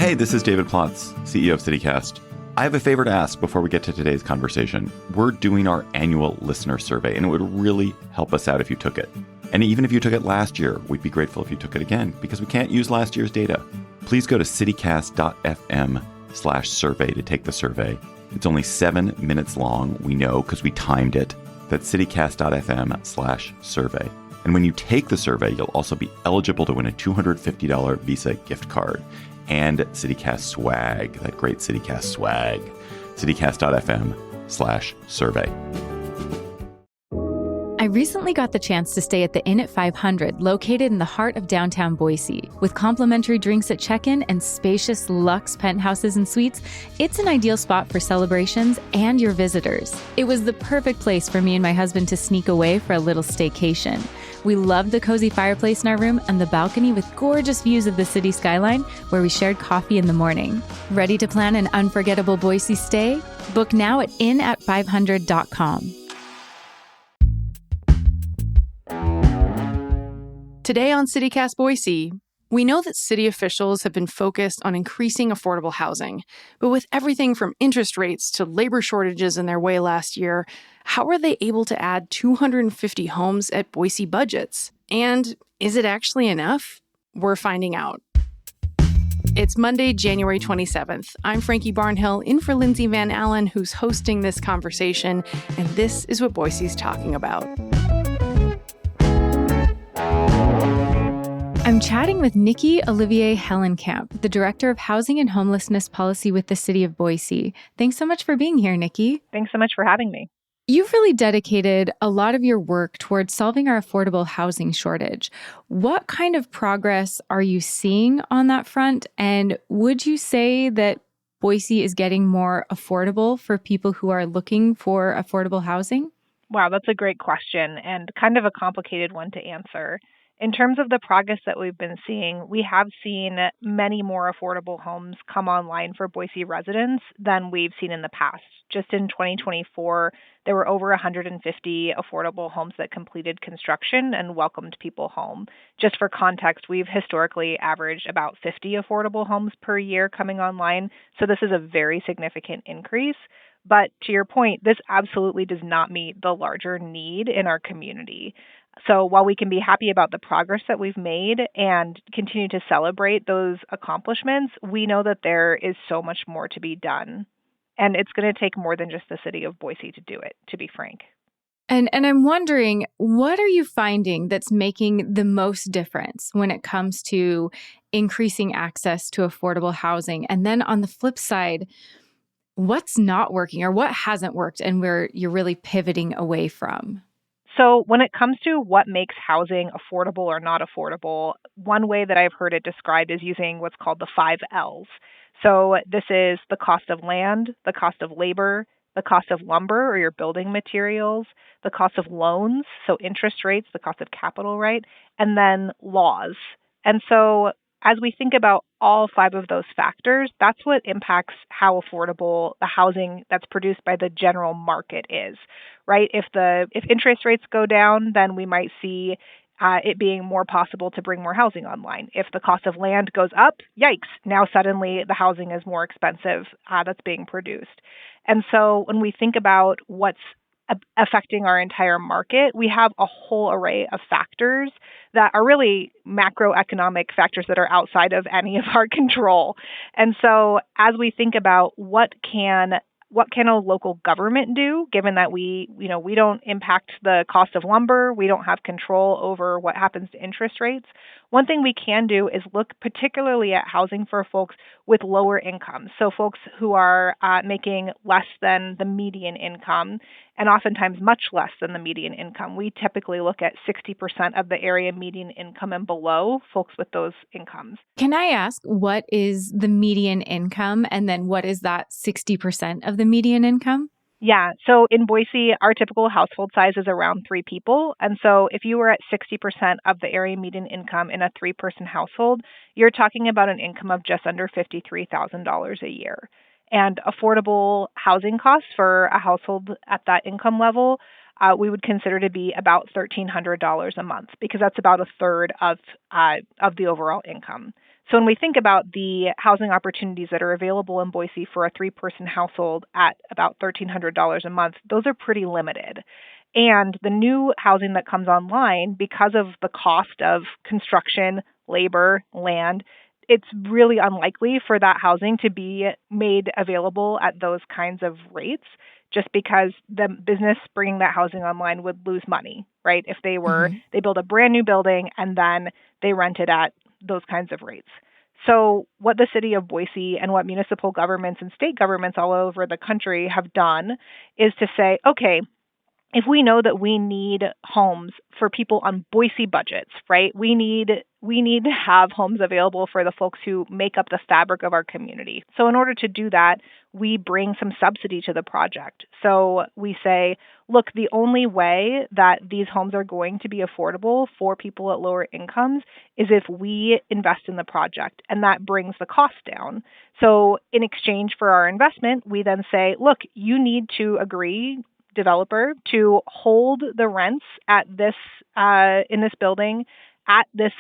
Hey, this is David Plotz, CEO of CityCast. I have a favor to ask before we get to today's conversation. We're doing our annual listener survey, and it would really help us out if you took it. And even if you took it last year, we'd be grateful if you took it again, because we can't use last year's data. Please go to citycast.fm/survey to take the survey. It's only 7 minutes long, we know, because we timed it. That's citycast.fm/survey. And when you take the survey, you'll also be eligible to win a $250 Visa gift card and CityCast swag, that great CityCast swag. citycast.fm/survey. I recently got the chance to stay at the Inn at 500, located in the heart of downtown Boise. With complimentary drinks at check-in and spacious luxe penthouses and suites, it's an ideal spot for celebrations and your visitors. It was the perfect place for me and my husband to sneak away for a little staycation. We loved the cozy fireplace in our room and the balcony with gorgeous views of the city skyline, where we shared coffee in the morning. Ready to plan an unforgettable Boise stay? Book now at innat500.com. Today on CityCast Boise, we know that city officials have been focused on increasing affordable housing. But with everything from interest rates to labor shortages in their way last year, how are they able to add 250 homes at Boise budgets? And is it actually enough? We're finding out. It's Monday, January 27th. I'm Frankie Barnhill, in for Lindsay Van Allen, who's hosting this conversation, and this is what Boise's talking about. I'm chatting with Nikki Olivier Hellenkamp, the Director of Housing and Homelessness Policy with the City of Boise. Thanks so much for being here, Nikki. Thanks so much for having me. You've really dedicated a lot of your work towards solving our affordable housing shortage. What kind of progress are you seeing on that front? And would you say that Boise is getting more affordable for people who are looking for affordable housing? Wow, that's a great question and kind of a complicated one to answer. In terms of the progress that we've been seeing, we have seen many more affordable homes come online for Boise residents than we've seen in the past. Just in 2024, there were over 150 affordable homes that completed construction and welcomed people home. Just for context, we've historically averaged about 50 affordable homes per year coming online, so this is a very significant increase. But to your point, this absolutely does not meet the larger need in our community. So while we can be happy about the progress that we've made and continue to celebrate those accomplishments, we know that there is so much more to be done. And it's going to take more than just the city of Boise to do it, to be frank. And I'm wondering, what are you finding that's making the most difference when it comes to increasing access to affordable housing? And then on the flip side, what's not working or what hasn't worked and where you're really pivoting away from? So when it comes to what makes housing affordable or not affordable, one way that I've heard it described is using what's called the 5 L's. So this is the cost of land, the cost of labor, the cost of lumber or your building materials, the cost of loans, so interest rates, the cost of capital, right? And then laws. And so as we think about all 5 of those factors, that's what impacts how affordable the housing that's produced by the general market is, right? If interest rates go down, then we might see it being more possible to bring more housing online. If the cost of land goes up, yikes, now suddenly the housing is more expensive that's being produced. And so when we think about what's affecting our entire market, we have a whole array of factors that are really macroeconomic factors that are outside of any of our control. And so as we think about what can a local government do, given that we don't impact the cost of lumber, we don't have control over what happens to interest rates. One thing we can do is look particularly at housing for folks with lower incomes. So folks who are making less than the median income and oftentimes much less than the median income. We typically look at 60% of the area median income and below, folks with those incomes. Can I ask, what is the median income? And then what is that 60% of the median income? Yeah. So in Boise, our typical household size is around 3 people. And so if you were at 60% of the area median income in a 3-person household, you're talking about an income of just under $53,000 a year. And affordable housing costs for a household at that income level, we would consider to be about $1,300 a month, because that's about a third of the overall income. So when we think about the housing opportunities that are available in Boise for a 3-person household at about $1,300 a month, those are pretty limited. And the new housing that comes online, because of the cost of construction, labor, land, it's really unlikely for that housing to be made available at those kinds of rates, just because the business bringing that housing online would lose money, right? If they build a brand new building and then they rent it at those kinds of rates. So what the city of Boise and what municipal governments and state governments all over the country have done is to say, okay, if we know that we need homes for people on Boise budgets, right? We need to have homes available for the folks who make up the fabric of our community. So in order to do that, we bring some subsidy to the project. So we say, look, the only way that these homes are going to be affordable for people at lower incomes is if we invest in the project, and that brings the cost down. So in exchange for our investment, we then say, look, you need to agree, developer, to hold the rents at this in this building at this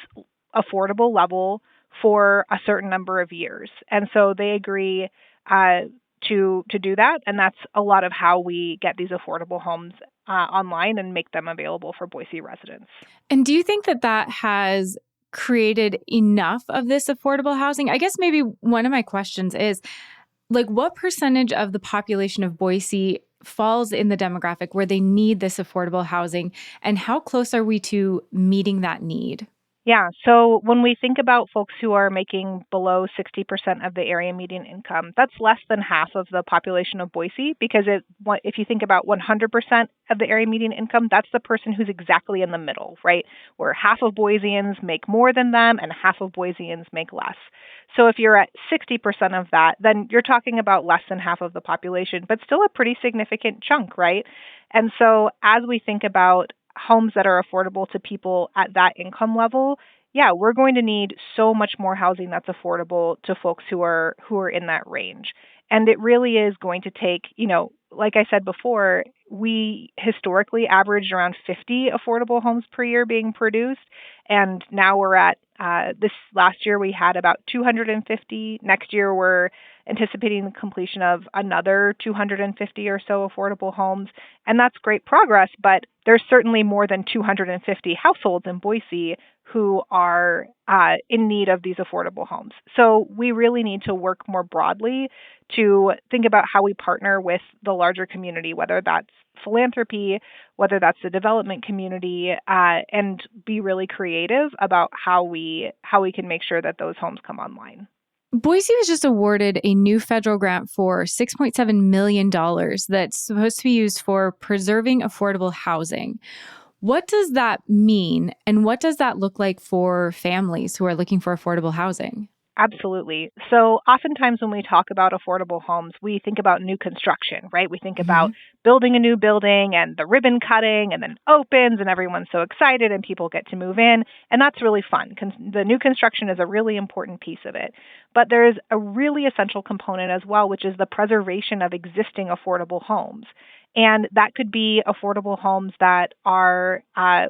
affordable level for a certain number of years. And so they agree to do that, and that's a lot of how we get these affordable homes online and make them available for Boise residents. And do you think that has created enough of this affordable housing? I guess maybe one of my questions is, like, what percentage of the population of Boise falls in the demographic where they need this affordable housing, and how close are we to meeting that need? Yeah, so when we think about folks who are making below 60% of the area median income, that's less than half of the population of Boise, because if you think about 100% of the area median income, that's the person who's exactly in the middle, right? Where half of Boiseans make more than them and half of Boiseans make less. So if you're at 60% of that, then you're talking about less than half of the population, but still a pretty significant chunk, right? And so as we think about homes that are affordable to people at that income level, yeah, we're going to need so much more housing that's affordable to folks who are in that range. And it really is going to take, like I said before, we historically averaged around 50 affordable homes per year being produced. And now we're at, this last year we had about 250. Next year we're anticipating the completion of another 250 or so affordable homes. And that's great progress, but there's certainly more than 250 households in Boise who are in need of these affordable homes. So we really need to work more broadly to think about how we partner with the larger community, whether that's philanthropy, whether that's the development community, and be really creative about how we can make sure that those homes come online. Boise was just awarded a new federal grant for $6.7 million that's supposed to be used for preserving affordable housing. What does that mean, and what does that look like for families who are looking for affordable housing? Absolutely. So oftentimes when we talk about affordable homes, we think about new construction, right? We think about building a new building and the ribbon cutting, and then it opens and everyone's so excited and people get to move in. And that's really fun. The new construction is a really important piece of it. But there's a really essential component as well, which is the preservation of existing affordable homes. And that could be affordable homes that are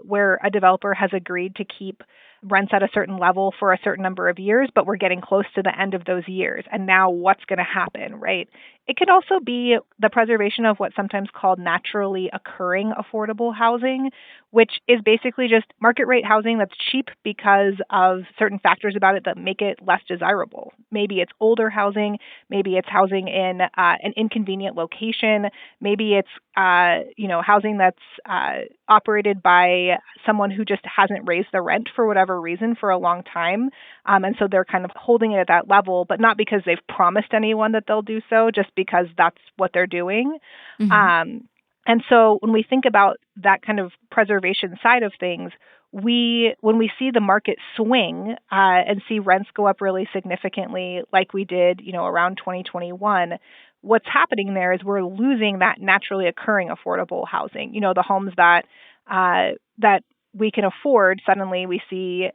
where a developer has agreed to keep rents at a certain level for a certain number of years, but we're getting close to the end of those years. And now what's going to happen, right? It could also be the preservation of what's sometimes called naturally occurring affordable housing, which is basically just market rate housing that's cheap because of certain factors about it that make it less desirable. Maybe it's older housing, maybe it's housing in an inconvenient location, maybe it's housing that's operated by someone who just hasn't raised the rent for whatever reason for a long time. And so they're kind of holding it at that level, but not because they've promised anyone that they'll do so, just because that's what they're doing. And so when we think about that kind of preservation side of things, when we see the market swing and see rents go up really significantly, like we did, around 2021, what's happening there is we're losing that naturally occurring affordable housing. The homes that we can afford, suddenly we see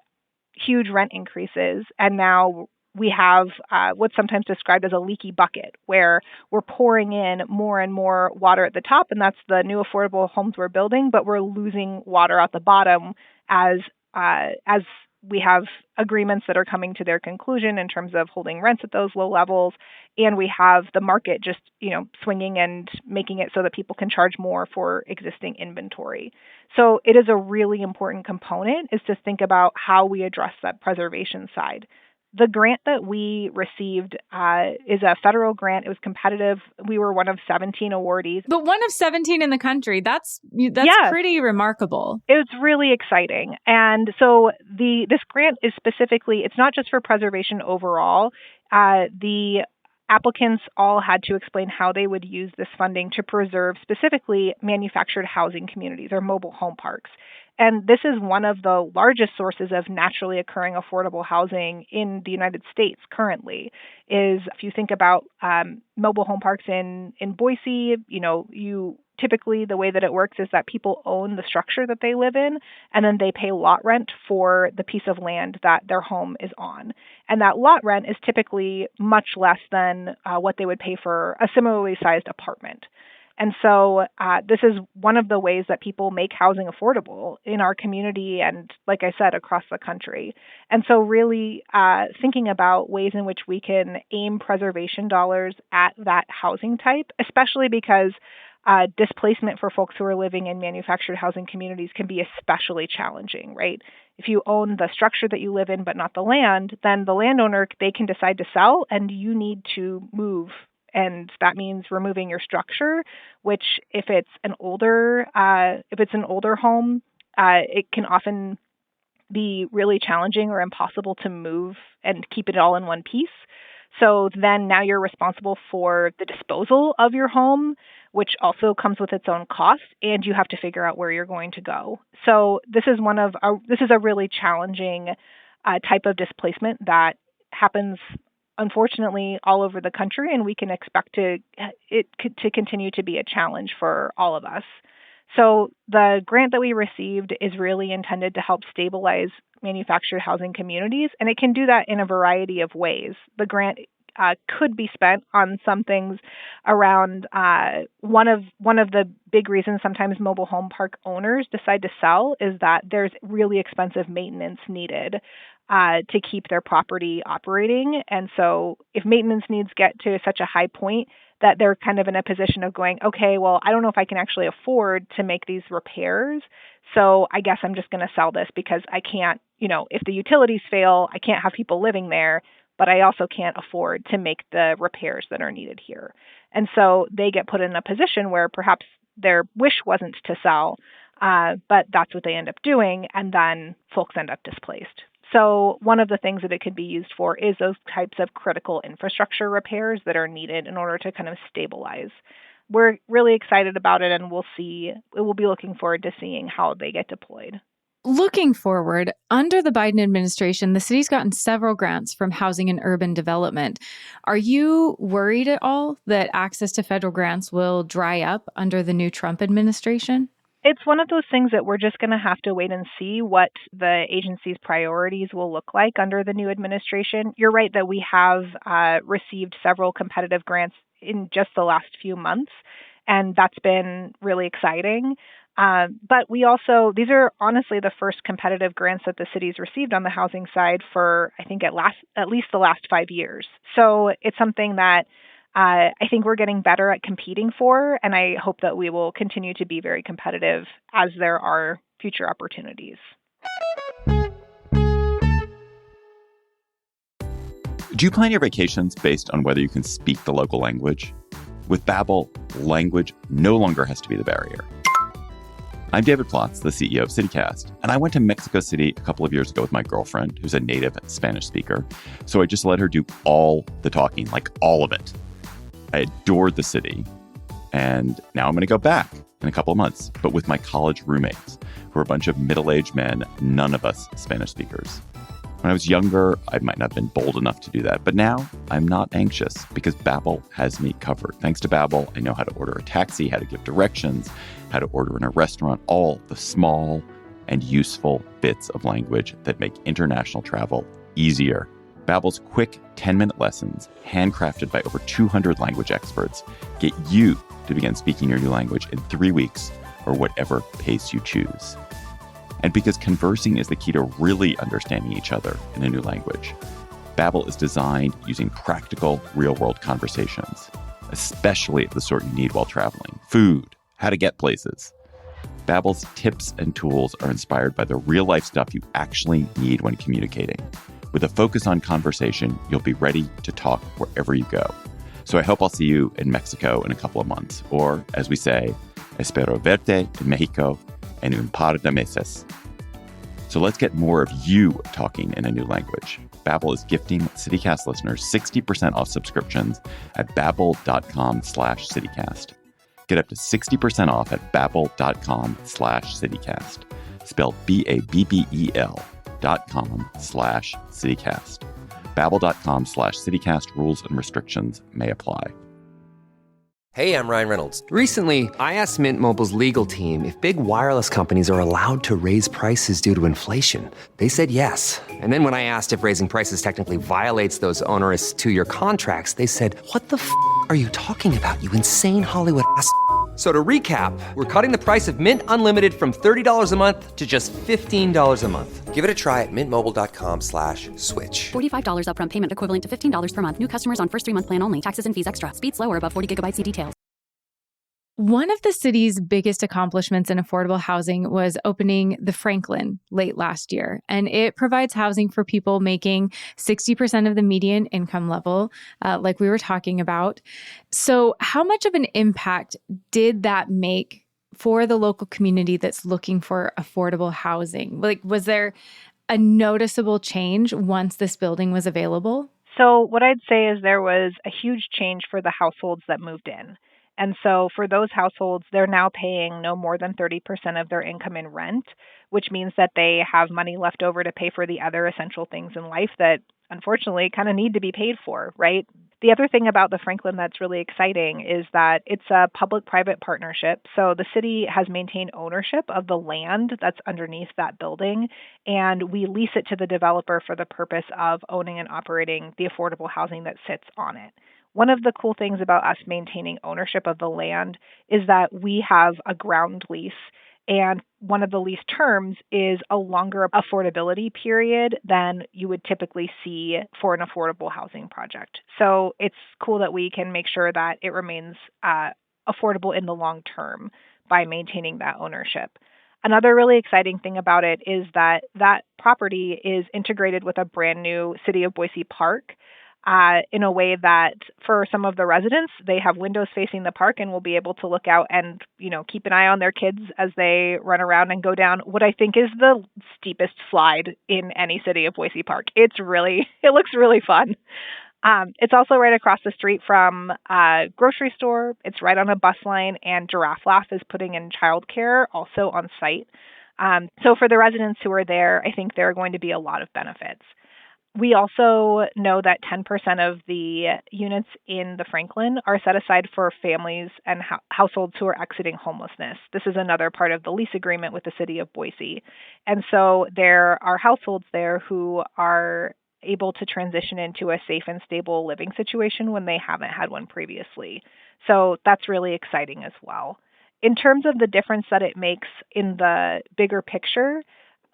huge rent increases, and now we have what's sometimes described as a leaky bucket, where we're pouring in more and more water at the top, and that's the new affordable homes we're building, but we're losing water at the bottom as we have agreements that are coming to their conclusion in terms of holding rents at those low levels, and we have the market just, swinging and making it so that people can charge more for existing inventory. So it is a really important component is to think about how we address that preservation side. The grant that we received is a federal grant. It was competitive. We were one of 17 awardees. But one of 17 in the country, that's pretty remarkable. It was really exciting. And so this grant is specifically, it's not just for preservation overall. The applicants all had to explain how they would use this funding to preserve specifically manufactured housing communities or mobile home parks. And this is one of the largest sources of naturally occurring affordable housing in the United States currently. Is if you think about mobile home parks in Boise, you typically the way that it works is that people own the structure that they live in, and then they pay lot rent for the piece of land that their home is on. And that lot rent is typically much less than what they would pay for a similarly sized apartment. And so this is one of the ways that people make housing affordable in our community and, like I said, across the country. And so really thinking about ways in which we can aim preservation dollars at that housing type, especially because displacement for folks who are living in manufactured housing communities can be especially challenging, right? If you own the structure that you live in but not the land, then the landowner, they can decide to sell and you need to move. And that means removing your structure, which if it's an older home, it can often be really challenging or impossible to move and keep it all in one piece. So then now you're responsible for the disposal of your home, which also comes with its own cost, and you have to figure out where you're going to go. So this is a really challenging type of displacement that happens unfortunately all over the country, and we can expect it to continue to be a challenge for all of us. So the grant that we received is really intended to help stabilize manufactured housing communities, and it can do that in a variety of ways. The grant could be spent on some things around one of the big reasons sometimes mobile home park owners decide to sell is that there's really expensive maintenance needed to keep their property operating. And so if maintenance needs get to such a high point that they're kind of in a position of going, okay, well, I don't know if I can actually afford to make these repairs. So I guess I'm just going to sell this because I can't, if the utilities fail, I can't have people living there, but I also can't afford to make the repairs that are needed here. And so they get put in a position where perhaps their wish wasn't to sell, but that's what they end up doing. And then folks end up displaced. So one of the things that it could be used for is those types of critical infrastructure repairs that are needed in order to kind of stabilize. We're really excited about it, and we'll be looking forward to seeing how they get deployed. Looking forward, under the Biden administration, the city's gotten several grants from Housing and Urban Development. Are you worried at all that access to federal grants will dry up under the new Trump administration? It's one of those things that we're just going to have to wait and see what the agency's priorities will look like under the new administration. You're right that we have received several competitive grants in just the last few months, and that's been really exciting. But these are honestly the first competitive grants that the city's received on the housing side for, I think, at least the last 5 years. So it's something that I think we're getting better at competing for, and I hope that we will continue to be very competitive as there are future opportunities. Do you plan your vacations based on whether you can speak the local language? With Babbel, language no longer has to be the barrier. I'm David Plotz, the CEO of CityCast, and I went to Mexico City a couple of years ago with my girlfriend, who's a native Spanish speaker, so I just let her do all the talking, like all of it. I adored the city, and now I'm going to go back in a couple of months, but with my college roommates, who are a bunch of middle-aged men, none of us Spanish speakers. When I was younger, I might not have been bold enough to do that, but now I'm not anxious because Babbel has me covered. Thanks to Babbel, I know how to order a taxi, how to give directions, how to order in a restaurant, all the small and useful bits of language that make international travel easier. Babbel's quick 10-minute lessons, handcrafted by over 200 language experts, get you to begin speaking your new language in 3 weeks or whatever pace you choose. and because conversing is the key to really understanding each other in a new language. Babbel is designed using practical, real-world conversations, especially the sort you need while traveling. Food, how to get places. Babbel's tips and tools are inspired by the real-life stuff you actually need when communicating. With a focus on conversation, you'll be ready to talk wherever you go. So I hope I'll see you in Mexico in a couple of months. Or, as we say, espero verte en Mexico en un par de meses. So let's get more of you talking in a new language. Babbel is gifting CityCast listeners 60% off subscriptions at babbel.com/CityCast. Get up to 60% off at babbel.com/CityCast. Spelled BABBEL.com/CityCast. Babbel.com/CityCast. Rules and restrictions may apply. Hey, I'm Ryan Reynolds. Recently, I asked Mint Mobile's legal team if big wireless companies are allowed to raise prices due to inflation. They said yes. And then when I asked if raising prices technically violates those onerous two-year contracts, they said, "What the f*** are you talking about, you insane Hollywood ass?" So to recap, we're cutting the price of Mint Unlimited from $30 a month to just $15 a month. Give it a try at mintmobile.com/switch. $45 upfront payment equivalent to $15 per month. New customers on first 3-month plan only. Taxes and fees extra. Speed slower above 40 gigabytes. See details. One of the city's biggest accomplishments in affordable housing was opening the Franklin late last year. And it provides housing for people making 60% of the median income level, like we were talking about. So how much of an impact did that make for the local community that's looking for affordable housing? Like, was there a noticeable change once this building was available? So what I'd say is there was a huge change for the households that moved in. And so for those households, they're now paying no more than 30% of their income in rent, which means that they have money left over to pay for the other essential things in life that unfortunately kind of need to be paid for, right? The other thing about the Franklin that's really exciting is that it's a public-private partnership. So the city has maintained ownership of the land that's underneath that building, and we lease it to the developer for the purpose of owning and operating the affordable housing that sits on it. One of the cool things about us maintaining ownership of the land is that we have a ground lease, and one of the lease terms is a longer affordability period than you would typically see for an affordable housing project. So it's cool that we can make sure that it remains affordable in the long term by maintaining that ownership. Another really exciting thing about it is that that property is integrated with a brand new City of Boise park. In a way that for some of the residents, they have windows facing the park and will be able to look out and, keep an eye on their kids as they run around and go down what I think is the steepest slide in any City of Boise park. It looks really fun. It's also right across the street from a grocery store. It's right on a bus line, and Giraffe Laugh is putting in childcare also on site. So for the residents who are there, I think there are going to be a lot of benefits. We also know that 10% of the units in the Franklin are set aside for families and households who are exiting homelessness. This is another part of the lease agreement with the City of Boise. And so there are households there who are able to transition into a safe and stable living situation when they haven't had one previously. So that's really exciting as well. In terms of the difference that it makes in the bigger picture,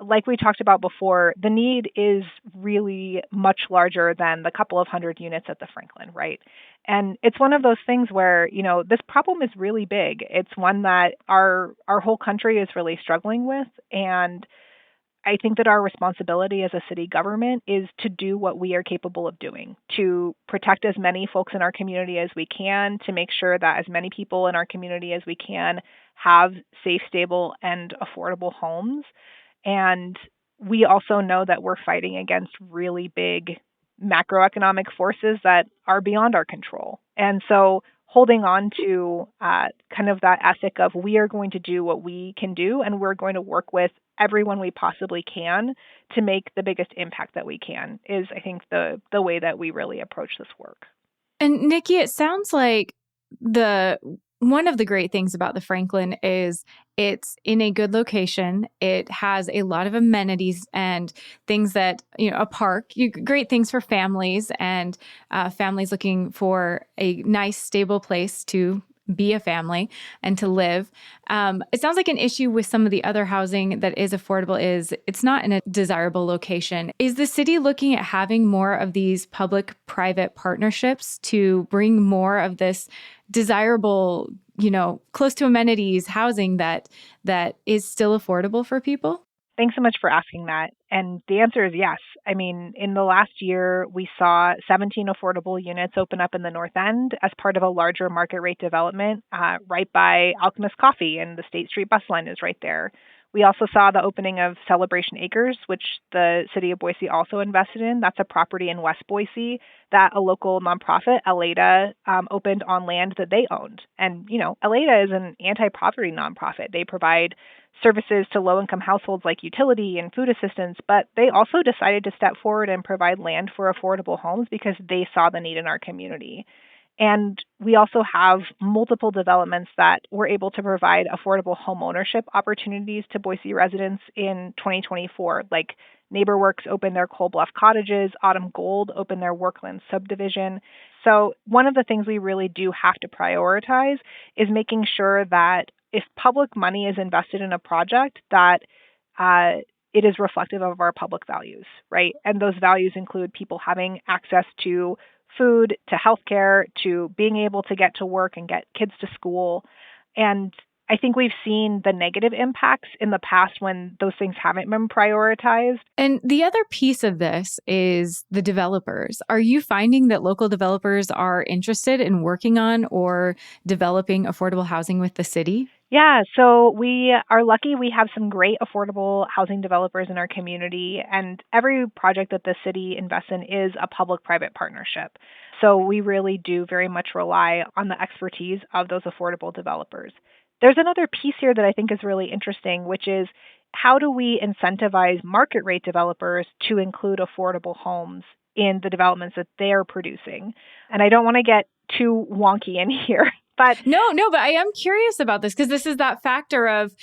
like we talked about before, the need is really much larger than the couple of hundred units at the Franklin, right? And it's one of those things where, this problem is really big. It's one that our whole country is really struggling with. And I think that our responsibility as a city government is to do what we are capable of doing, to protect as many folks in our community as we can, to make sure that as many people in our community as we can have safe, stable, and affordable homes. And we also know that we're fighting against really big macroeconomic forces that are beyond our control. And so holding on to kind of that ethic of we are going to do what we can do, and we're going to work with everyone we possibly can to make the biggest impact that we can is, I think, the way that we really approach this work. And Nikki, it sounds like one of the great things about the Franklin is it's in a good location. It has a lot of amenities and things that, a park, great things for families and families looking for a nice, stable place to be a family and to live. It sounds like an issue with some of the other housing that is affordable is it's not in a desirable location. Is the city looking at having more of these public-private partnerships to bring more of this desirable, close to amenities housing that is still affordable for people? Thanks so much for asking that. And the answer is yes. I mean, in the last year, we saw 17 affordable units open up in the North End as part of a larger market rate development right by Alchemist Coffee, and the State Street bus line is right there. We also saw the opening of Celebration Acres, which the city of Boise also invested in. That's a property in West Boise that a local nonprofit, Aleda, opened on land that they owned. And, Aleda is an anti-poverty nonprofit. They provide services to low-income households like utility and food assistance, but they also decided to step forward and provide land for affordable homes because they saw the need in our community. And we also have multiple developments that were able to provide affordable home ownership opportunities to Boise residents in 2024, like NeighborWorks opened their Coal Bluff Cottages, Autumn Gold opened their Workland subdivision. So one of the things we really do have to prioritize is making sure that if public money is invested in a project, that it is reflective of our public values, right? And those values include people having access to food, to healthcare, to being able to get to work and get kids to school. And I think we've seen the negative impacts in the past when those things haven't been prioritized. And the other piece of this is the developers. Are you finding that local developers are interested in working on or developing affordable housing with the city? Yeah, so we are lucky we have some great affordable housing developers in our community, and every project that the city invests in is a public-private partnership. So we really do very much rely on the expertise of those affordable developers. There's another piece here that I think is really interesting, which is how do we incentivize market rate developers to include affordable homes in the developments that they're producing? And I don't want to get too wonky in here. But No, but I am curious about this because this is that factor of,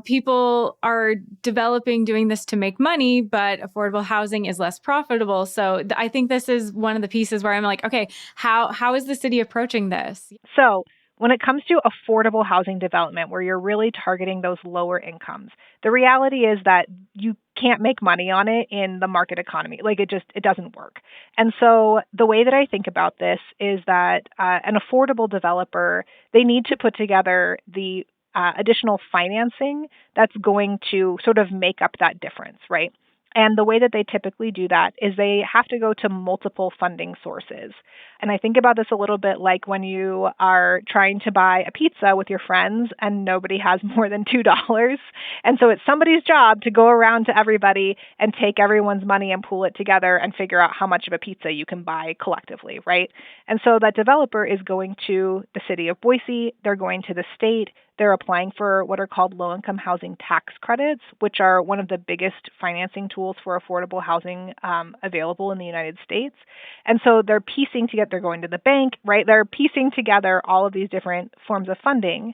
people are doing this to make money, but affordable housing is less profitable. So I think this is one of the pieces where I'm like, okay, how is the city approaching this? So when it comes to affordable housing development, where you're really targeting those lower incomes, the reality is that you can't make money on it in the market economy. Like it doesn't work. And so the way that I think about this is that an affordable developer, they need to put together the additional financing that's going to sort of make up that difference, right? And the way that they typically do that is they have to go to multiple funding sources. And I think about this a little bit like when you are trying to buy a pizza with your friends and nobody has more than $2. And so it's somebody's job to go around to everybody and take everyone's money and pool it together and figure out how much of a pizza you can buy collectively, right? And so that developer is going to the city of Boise, they're going to the state, they're applying for what are called low-income housing tax credits, which are one of the biggest financing tools for affordable housing available in the United States. And so they're going to the bank, right? They're piecing together all of these different forms of funding.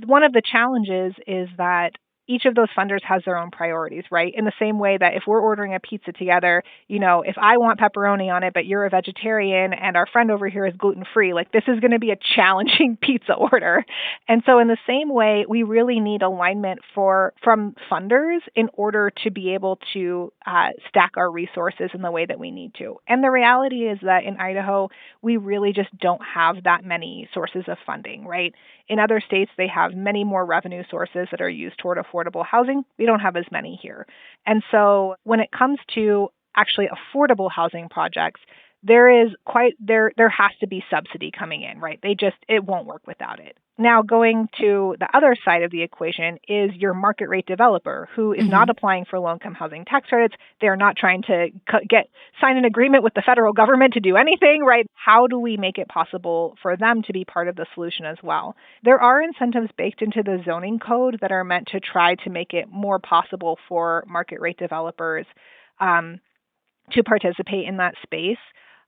One of the challenges is that each of those funders has their own priorities, right? In the same way that if we're ordering a pizza together, if I want pepperoni on it, but you're a vegetarian and our friend over here is gluten-free, like this is going to be a challenging pizza order. And so in the same way, we really need alignment from funders in order to be able to stack our resources in the way that we need to. And the reality is that in Idaho, we really just don't have that many sources of funding, right? In other states, they have many more revenue sources that are used toward affordable housing. We don't have as many here. And so when it comes to actually affordable housing projects, there has to be subsidy coming in, right? It won't work without it. Now, going to the other side of the equation is your market rate developer who is not applying for low-income housing tax credits. They're not trying to sign an agreement with the federal government to do anything, right? How do we make it possible for them to be part of the solution as well? There are incentives baked into the zoning code that are meant to try to make it more possible for market rate developers to participate in that space.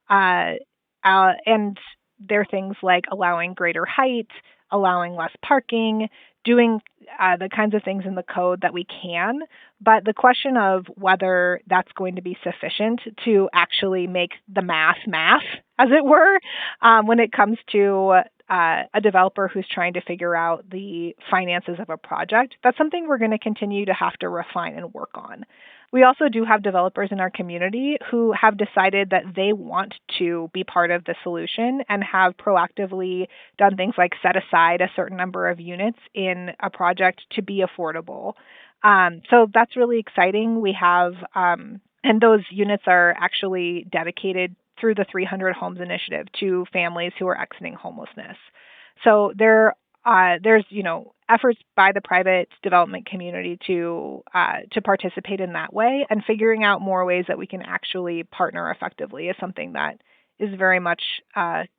And there are things like allowing greater height, allowing less parking, doing the kinds of things in the code that we can. But the question of whether that's going to be sufficient to actually make the math, as it were, when it comes to a developer who's trying to figure out the finances of a project, that's something we're going to continue to have to refine and work on. We also do have developers in our community who have decided that they want to be part of the solution and have proactively done things like set aside a certain number of units in a project to be affordable. So that's really exciting. We have, and those units are actually dedicated through the 300 Homes Initiative to families who are exiting homelessness. So there's efforts by the private development community to participate in that way, and figuring out more ways that we can actually partner effectively is something that is very much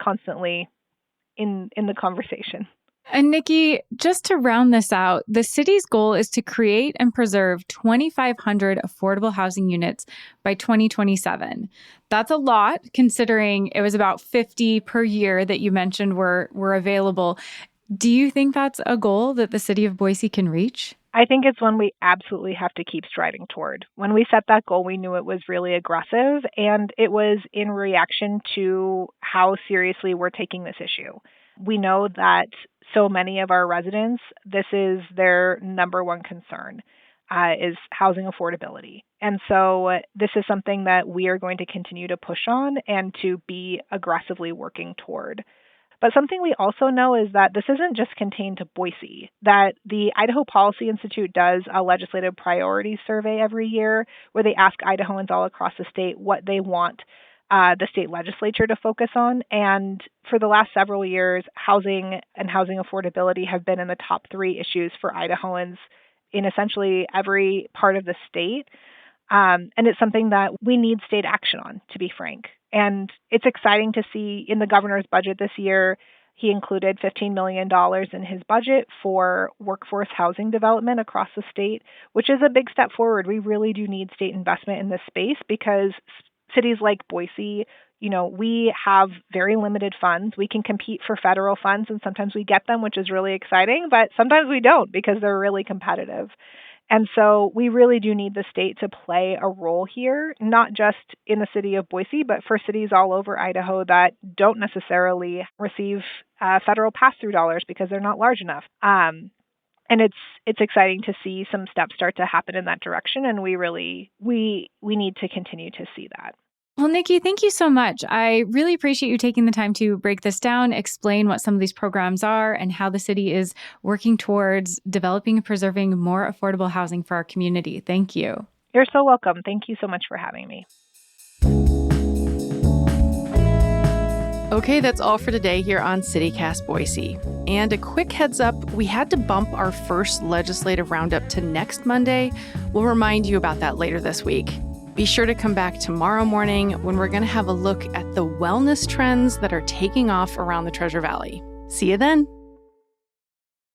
constantly in the conversation. And Nikki, just to round this out, the city's goal is to create and preserve 2,500 affordable housing units by 2027. That's a lot, considering it was about 50 per year that you mentioned were available. Do you think that's a goal that the city of Boise can reach? I think it's one we absolutely have to keep striving toward. When we set that goal, we knew it was really aggressive, and it was in reaction to how seriously we're taking this issue. We know that so many of our residents, this is their number one concern, is housing affordability. And so this is something that we are going to continue to push on and to be aggressively working toward. But something we also know is that this isn't just contained to Boise, that the Idaho Policy Institute does a legislative priorities survey every year where they ask Idahoans all across the state what they want the state legislature to focus on. And for the last several years, housing and housing affordability have been in the top 3 issues for Idahoans in essentially every part of the state. And it's something that we need state action on, to be frank. And it's exciting to see in the governor's budget this year, he included $15 million in his budget for workforce housing development across the state, which is a big step forward. We really do need state investment in this space because cities like Boise, we have very limited funds. We can compete for federal funds, and sometimes we get them, which is really exciting, but sometimes we don't because they're really competitive. And so we really do need the state to play a role here, not just in the city of Boise, but for cities all over Idaho that don't necessarily receive federal pass-through dollars because they're not large enough. And it's exciting to see some steps start to happen in that direction, and we need to continue to see that. Well, Nikki, thank you so much. I really appreciate you taking the time to break this down, explain what some of these programs are, and how the city is working towards developing and preserving more affordable housing for our community. Thank you. You're so welcome. Thank you so much for having me. Okay, that's all for today here on CityCast Boise. And a quick heads up, we had to bump our first legislative roundup to next Monday. We'll remind you about that later this week. Be sure to come back tomorrow morning when we're going to have a look at the wellness trends that are taking off around the Treasure Valley. See you then.